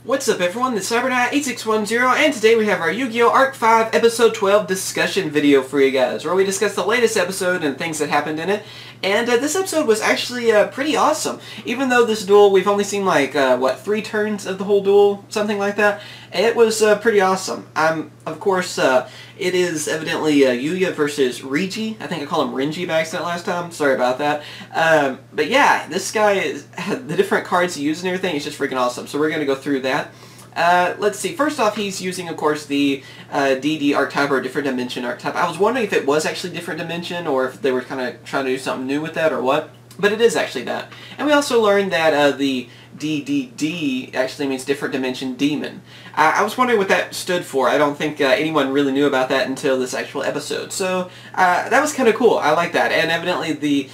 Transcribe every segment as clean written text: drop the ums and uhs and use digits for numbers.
What's up everyone, it's CyberKnight 8610 and today we have our Yu-Gi-Oh! Arc 5 Episode 12 discussion video for you guys, where we discuss the latest episode and things that happened in it. And this episode was actually pretty awesome. Even though this duel, we've only seen like, 3 turns of the whole duel, something like that. It was pretty awesome. Of course, it is evidently Yuya versus Reiji. I think I called him Renji by accident last time. Sorry about that. But yeah, this guy, the different cards he used and everything is just freaking awesome. So we're going to go through that. Let's see. First off, he's using, of course, the DD archetype, or different dimension archetype. I was wondering if it was actually different dimension, or if they were kind of trying to do something new with that, or what. But it is actually that. And we also learned that the DDD actually means different dimension demon. I was wondering what that stood for. I don't think anyone really knew about that until this actual episode. So that was kind of cool. I like that. And evidently the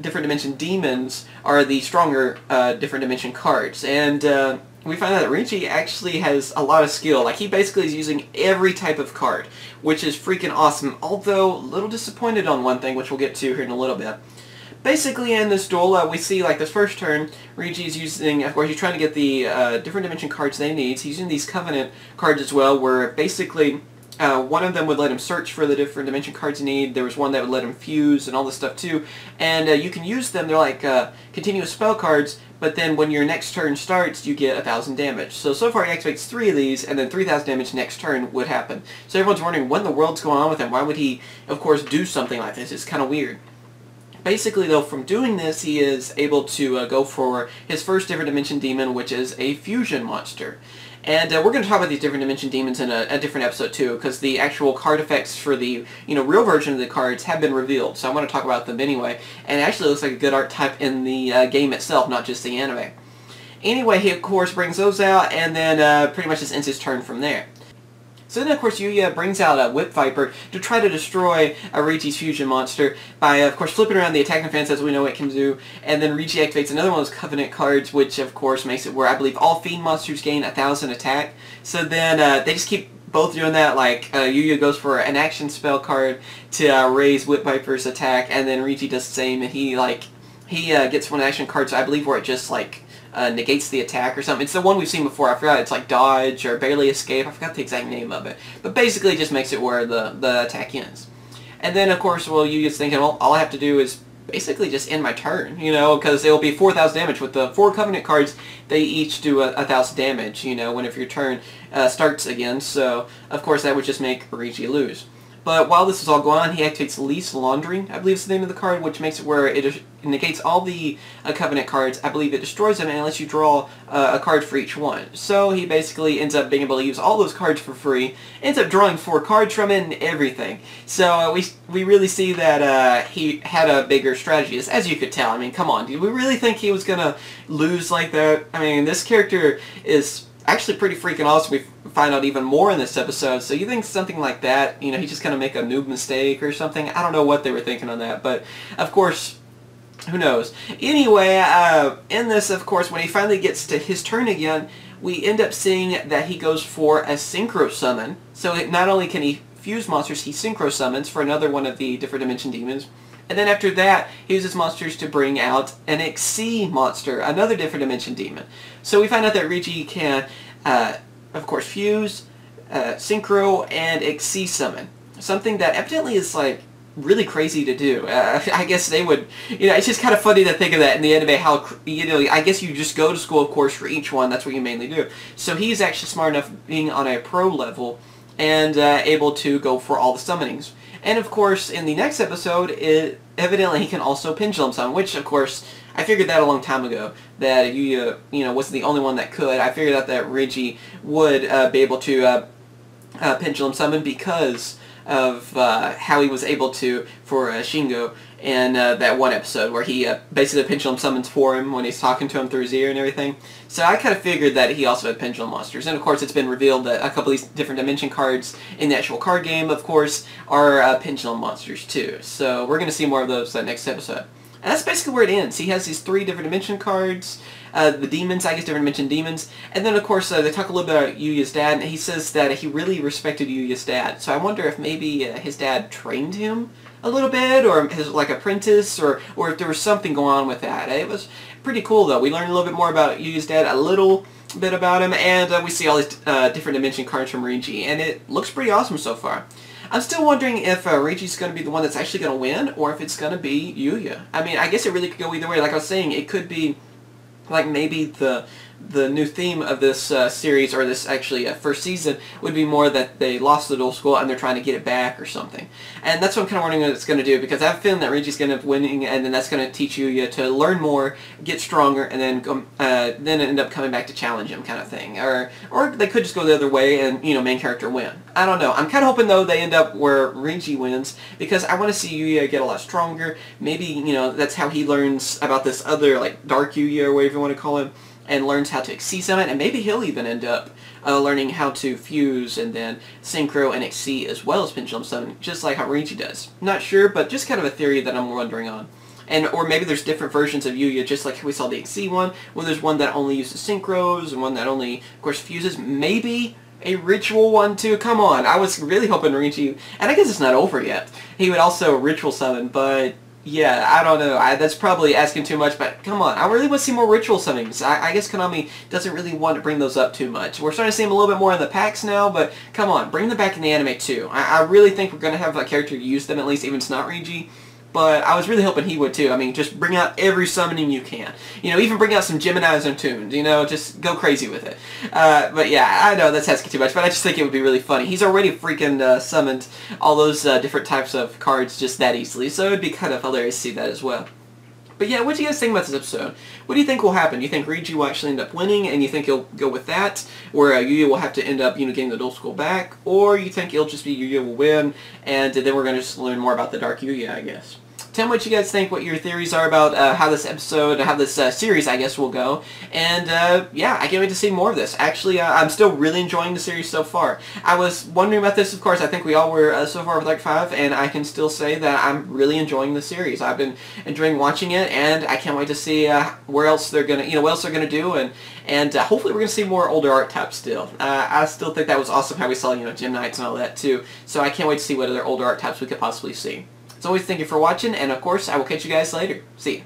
different dimension demons are the stronger different dimension cards. And we find out that Reiji actually has a lot of skill. Like, he basically is using every type of card, which is freaking awesome. Although, a little disappointed on one thing, which we'll get to here in a little bit. Basically, in this duel, we see, like, this first turn, Reiji is using, of course, he's trying to get the different dimension cards they need. He's using these Covenant cards as well, where basically one of them would let him search for the different dimension cards you need. There was one that would let him fuse and all this stuff, too. And you can use them. They're like continuous spell cards, but then when your next turn starts, you get 1,000 damage. So far, he activates 3 of these, and then 3,000 damage next turn would happen. So everyone's wondering, what in the world's going on with him? Why would he, of course, do something like this? It's kind of weird. Basically, though, from doing this, he is able to go for his first different dimension demon, which is a fusion monster. And we're going to talk about these different dimension demons in a different episode, too, because the actual card effects for the real version of the cards have been revealed. So I want to talk about them anyway. And it actually looks like a good archetype in the game itself, not just the anime. Anyway, he, of course, brings those out, and then pretty much just ends his turn from there. So then, of course, Yuya brings out a Whip Viper to try to destroy Reiji's fusion monster by, of course, flipping around the attack defense, as we know it can do. And then Reiji activates another one of those Covenant cards, which, of course, makes it where I believe all Fiend monsters gain 1,000 attack. So then they just keep both doing that. Like, Yuya goes for an action spell card to raise Whip Viper's attack, and then Reiji does the same, and he gets one action card, so I believe where it just, like, negates the attack or something. It's the one we've seen before. I forgot. It's like dodge or barely escape. I forgot the exact name of it. But basically it just makes it where the attack ends. And then, of course, well, Yuya's thinking, well, all I have to do is basically just end my turn, because it'll be 4,000 damage. With the 4 Covenant cards, they each do 1,000 damage, whenever your turn starts again. So, of course, that would just make Reiji lose. But while this is all going on, he activates Lease Laundering, I believe is the name of the card, which makes it where it negates all the Covenant cards. I believe it destroys them and lets you draw a card for each one. So he basically ends up being able to use all those cards for free, ends up drawing 4 cards from it and everything. So we really see that he had a bigger strategy, as you could tell. I mean, come on, did we really think he was going to lose like that? I mean, this character is actually pretty freaking awesome. We find out even more in this episode. So you think something like that, he just kind of make a noob mistake or something? I don't know what they were thinking on that, but of course, who knows? Anyway, in this, of course, when he finally gets to his turn again, we end up seeing that he goes for a Synchro summon. So not only can he fuse monsters, he Synchro summons for another one of the different dimension demons. And then after that, he uses monsters to bring out an Xyz monster, another different dimension demon. So we find out that Reiji can, of course, fuse, Synchro, and Xyz summon. Something that evidently is, like, really crazy to do. I guess they would, it's just kind of funny to think of that in the anime, how, I guess you just go to school, of course, for each one. That's what you mainly do. So he's actually smart enough, being on a pro level, and able to go for all the summonings. And of course, in the next episode, evidently he can also pendulum summon, which of course, I figured that a long time ago, that Yuya, wasn't the only one that could. I figured out that Reiji would be able to pendulum summon because of how he was able to for Shingo in that one episode where he basically pendulum summons for him when he's talking to him through his ear and everything. So I kind of figured that he also had pendulum monsters. And of course it's been revealed that a couple of these different dimension cards in the actual card game, of course, are pendulum monsters too. So we're going to see more of those next episode. And that's basically where it ends. He has these 3 different dimension cards, the demons, I guess different dimension demons, and then of course they talk a little bit about Yuya's dad, and he says that he really respected Yuya's dad. So I wonder if maybe his dad trained him a little bit, or his like apprentice, or if there was something going on with that. It was pretty cool though. We learned a little bit more about Yuya's dad, a little bit about him, and we see all these different dimension cards from Reiji, and it looks pretty awesome so far. I'm still wondering if Reiji's going to be the one that's actually going to win, or if it's going to be Yuya. I mean, I guess it really could go either way. Like I was saying, it could be like maybe the new theme of this series, or this actually first season, would be more that they lost the dual school and they're trying to get it back or something. And that's what I'm kind of wondering what it's going to do, because I have a feeling that Reiji's going to end up winning, and then that's going to teach Yuya to learn more, get stronger, and then end up coming back to challenge him, kind of thing. Or they could just go the other way and, you know, main character win. I don't know. I'm kind of hoping, though, they end up where Reiji wins, because I want to see Yuya get a lot stronger. Maybe, you know, that's how he learns about this other, like, Dark Yuya, or whatever you want to call him, and learns how to exceed summon, and maybe he'll even end up learning how to fuse and then synchro and exceed as well as pendulum summon, just like how Reiji does. Not sure, but just kind of a theory that I'm wondering on. Or maybe there's different versions of Yuya, just like we saw the exceed one, where there's one that only uses synchros, and one that only, of course, fuses. Maybe a ritual one too. Come on, I was really hoping Reiji, and I guess it's not over yet, he would also ritual summon, but yeah, I don't know. That's probably asking too much, but come on. I really want to see more ritual summons. I guess Konami doesn't really want to bring those up too much. We're starting to see them a little bit more in the packs now, but come on, bring them back in the anime too. I really think we're going to have a character use them, at least, even if it's not Reiji. But I was really hoping he would too. I mean, just bring out every summoning you can. You know, even bring out some Geminis and Tunes. You know, just go crazy with it. But yeah, I know that's asking too much, but I just think it would be really funny. He's already freaking summoned all those different types of cards just that easily, so it would be kind of hilarious to see that as well. But yeah, what do you guys think about this episode? What do you think will happen? Do you think Reiji will actually end up winning, and you think he'll go with that? Where Yuya will have to end up, you know, getting the dual school back? Or you think it'll just be Yuya will win, and then we're going to just learn more about the Dark Yuya, I guess? Tell me what you guys think, what your theories are about how this episode, how this series, I guess, will go. And, yeah, I can't wait to see more of this. Actually, I'm still really enjoying the series so far. I was wondering about this, of course. I think we all were so far with Arc 5, and I can still say that I'm really enjoying the series. I've been enjoying watching it, and I can't wait to see where else they're going to, you know, what else they're going to do, and hopefully we're going to see more older archetypes still. I still think that was awesome how we saw, you know, Gem Knights and all that, too. So I can't wait to see what other older archetypes we could possibly see. As always, thank you for watching, and of course, I will catch you guys later. See ya.